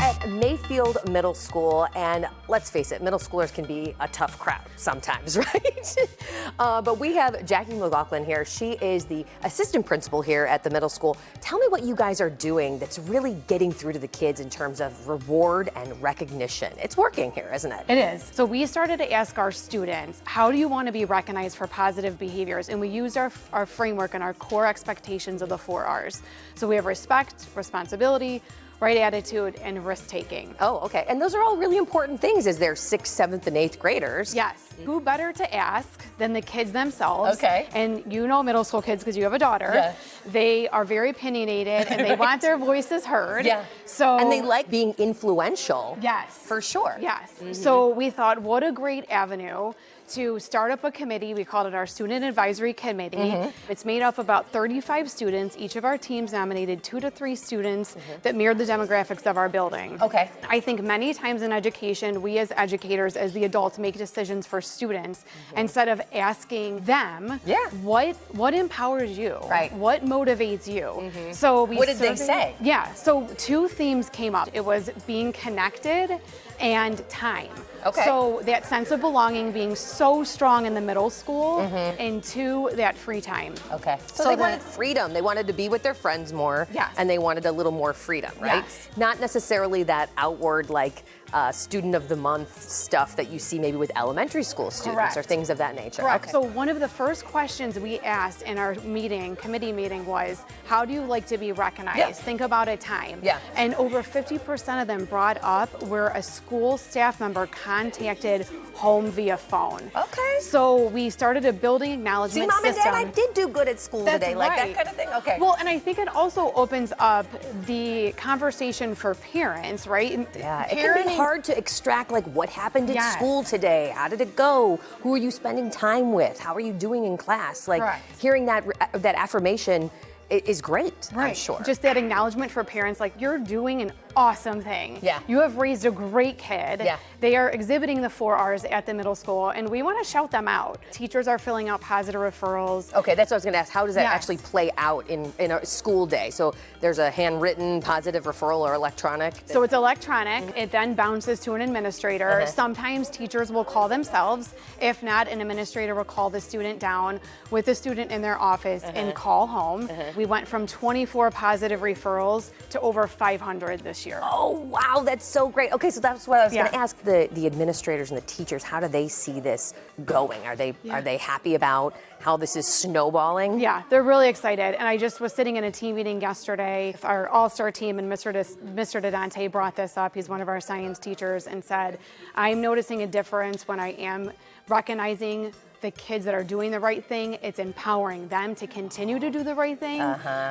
at Mayfield Middle School, and let's face it, middle schoolers can be a tough crowd sometimes, right? But we have Jackie McLaughlin here. She is the assistant principal here at the middle school. Tell me what you guys are doing that's really getting through to the kids in terms of reward and recognition. It's working here, isn't it? It is. So we started to ask our students, how do you want to be recognized for positive behaviors? And we used our framework and our core expectations of the 4 R's. So we have respect, responsibility, right attitude, and risk-taking. Oh, okay. And those are all really important things as they're 6th, 7th, and 8th graders. Yes. Who better to ask than the kids themselves? Okay. And you know middle school kids because you have a daughter. Yeah. They are very opinionated and they Right. want their voices heard. Yeah. So And they like being influential. Yes. For sure. Yes. So we thought, what a great avenue to start up a committee. We called it our Student Advisory Committee. It's made up of about 35 students. Each of our teams nominated 2 to 3 students that mirrored the demographics of our building. Okay. I think many times in education, we as educators, as the adults, make decisions for students instead of asking them, what empowers you? Right. What motivates you? So we What did they say? Yeah, so 2 themes came up. It was being connected and time. Okay. So that sense of belonging being so strong in the middle school, and 2, that free time. Okay. So they wanted freedom. They wanted to be with their friends more. Yes. And they wanted a little more freedom, right? Yes. Not necessarily that outward, like, student of the month stuff that you see maybe with elementary school students or Correct. things of that nature. Correct. Okay. So one of the first questions we asked in our committee meeting was, how do you like to be recognized? Yeah. Think about a time. Yeah. And over 50% of them brought up where a school staff member contacted home via phone. Okay. So we started a building acknowledgement See, Mom system. and Dad, I did do good at school That's today. Like right. that kind of thing? Okay. Well, and I think it also opens up the conversation for parents, right? And yeah, it can be parenting- hard to extract like what happened at Yes. school today. How did it go? Who are you spending time with? How are you doing in class? Like Correct. hearing that affirmation is great. Right. I'm sure. Just that acknowledgement for parents, like, you're doing an awesome thing. Yeah. You have raised a great kid. Yeah. They are exhibiting the 4 R's at the middle school, and we want to shout them out. Teachers are filling out positive referrals. Okay, that's what I was going to ask. How does that Yes. actually play out in a school day? So there's a handwritten positive referral or electronic? So it's electronic. It then bounces to an administrator. Sometimes teachers will call themselves. If not, an administrator will call the student down with the student in their office and call home. We went from 24 positive referrals to over 500 this year. Oh, wow, that's so great. Okay, so that's what I was going to Yeah. ask the administrators and the teachers. How do they see this going? Are they happy about how this is snowballing? Yeah, they're really excited. And I just was sitting in a team meeting yesterday. Our all-star team, and Mr. DeDante brought this up. He's one of our science teachers, and said, I'm noticing a difference when I am recognizing the kids that are doing the right thing. It's empowering them to continue to do the right thing.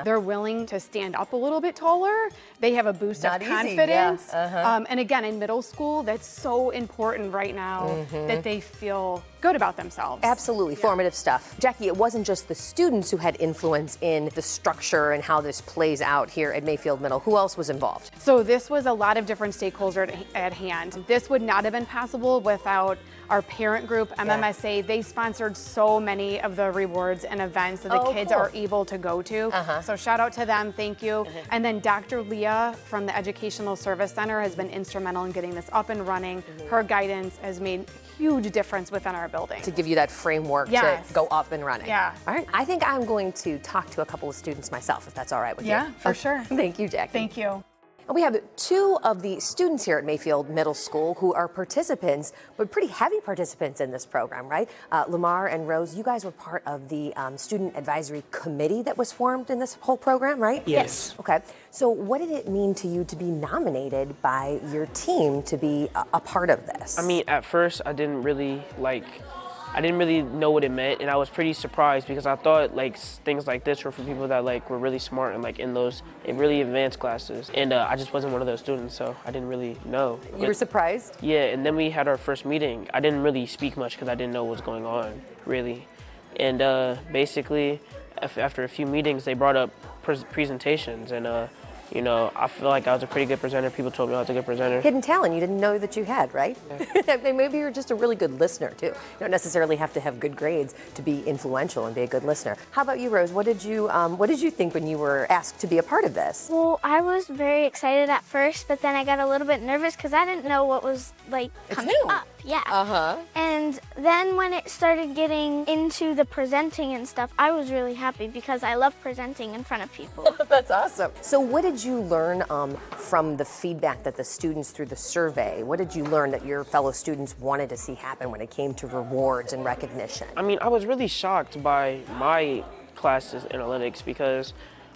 They're willing to stand up a little bit taller. They have a boost Not of easy, confidence. yeah. And again, in middle school, that's so important right now that they feel good about themselves. Absolutely, formative stuff. Jackie, it wasn't just the students who had influence in the structure and how this plays out here at Mayfield Middle. Who else was involved? So this was a lot of different stakeholders at hand. This would not have been possible without our parent group, MMSA. They sponsored so many of the rewards and events that the kids cool. are able to go to. So shout out to them, thank you. And then Dr. Leah from the Educational Service Center has been instrumental in getting this up and running. Her guidance has made huge difference within our building. To give you that framework Yes. to go up and running. Yeah. All right. I think I'm going to talk to a couple of students myself, if that's all right with you. Yeah, for sure. Thank you, Jackie. Thank you. And we have 2 of the students here at Mayfield Middle School who are participants, but pretty heavy participants in this program, right? Lamar and Rose, you guys were part of the Student Advisory Committee that was formed in this whole program, right? Yes. Okay. So what did it mean to you to be nominated by your team to be a part of this? I mean, at first, I didn't really know what it meant, and I was pretty surprised because I thought things like this were for people that were really smart and in those really advanced classes, and I just wasn't one of those students, so I didn't really know. You were surprised? Yeah, and then we had our first meeting. I didn't really speak much because I didn't know what was going on, really, and basically, after a few meetings, they brought up presentations, and You know, I feel like I was a pretty good presenter. People told me I was a good presenter. Hidden talent you didn't know that you had, right? Yeah. Maybe you're just a really good listener too. You don't necessarily have to have good grades to be influential and be a good listener. How about you, Rose? What did you think when you were asked to be a part of this? Well, I was very excited at first, but then I got a little bit nervous because I didn't know what was like coming up. Yeah. Uh-huh. And then when it started getting into the presenting and stuff, I was really happy because I love presenting in front of people. That's awesome. So what did you learn from the feedback that the students through the survey, what did you learn that your fellow students wanted to see happen when it came to rewards and recognition? I mean, I was really shocked by my class's analytics because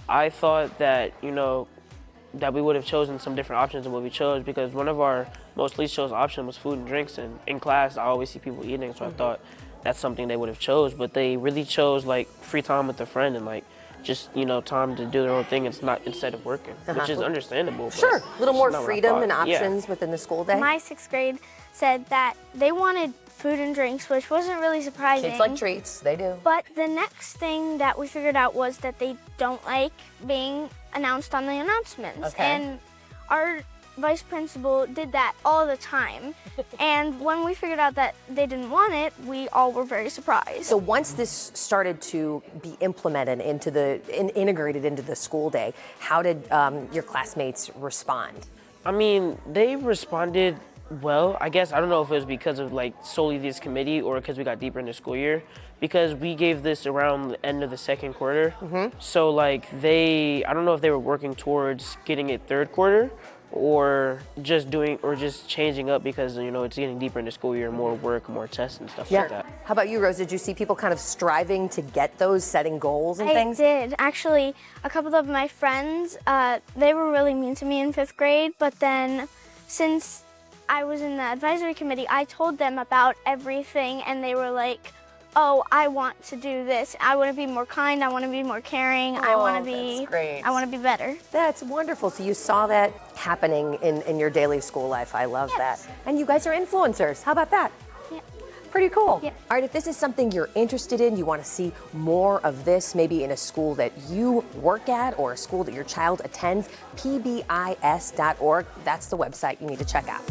I thought that, you know, that we would have chosen some different options than what we chose, because one of our most least chosen option was food and drinks, and in class I always see people eating, so I thought that's something they would have chose, but they really chose like free time with a friend and like just, you know, time to do their own thing. It's not instead of working, which is understandable. Sure, a little more freedom and Yeah. options within the school day. My 6th grade said that they wanted food and drinks, which wasn't really surprising. Kids like treats, they do. But the next thing that we figured out was that they don't like being announced on the announcements. Okay. And our vice principal did that all the time. And when we figured out that they didn't want it, we all were very surprised. So once this started to be implemented integrated into the school day, how did your classmates respond? I mean, they responded well. I guess I don't know if it was because of like solely this committee or because we got deeper into school year, because we gave this around the end of the 2nd quarter. So like I don't know if they were working towards getting it 3rd quarter or just changing up because, you know, it's getting deeper into school year, more work, more tests and stuff like that. How about you, Rose? Did you see people kind of striving to get those, setting goals and I things? did. Actually, a couple of my friends, they were really mean to me in 5th grade, but then since I was in the advisory committee, I told them about everything, and they were like, oh, I want to do this. I want to be more kind. I want to be more caring. I want to be. That's great. I want to be better. That's wonderful. So you saw that happening in your daily school life. I love Yes. that. And you guys are influencers. How about that? Yeah. Pretty cool. Yeah. All right, if this is something you're interested in, you want to see more of this, maybe in a school that you work at or a school that your child attends, pbis.org. That's the website you need to check out.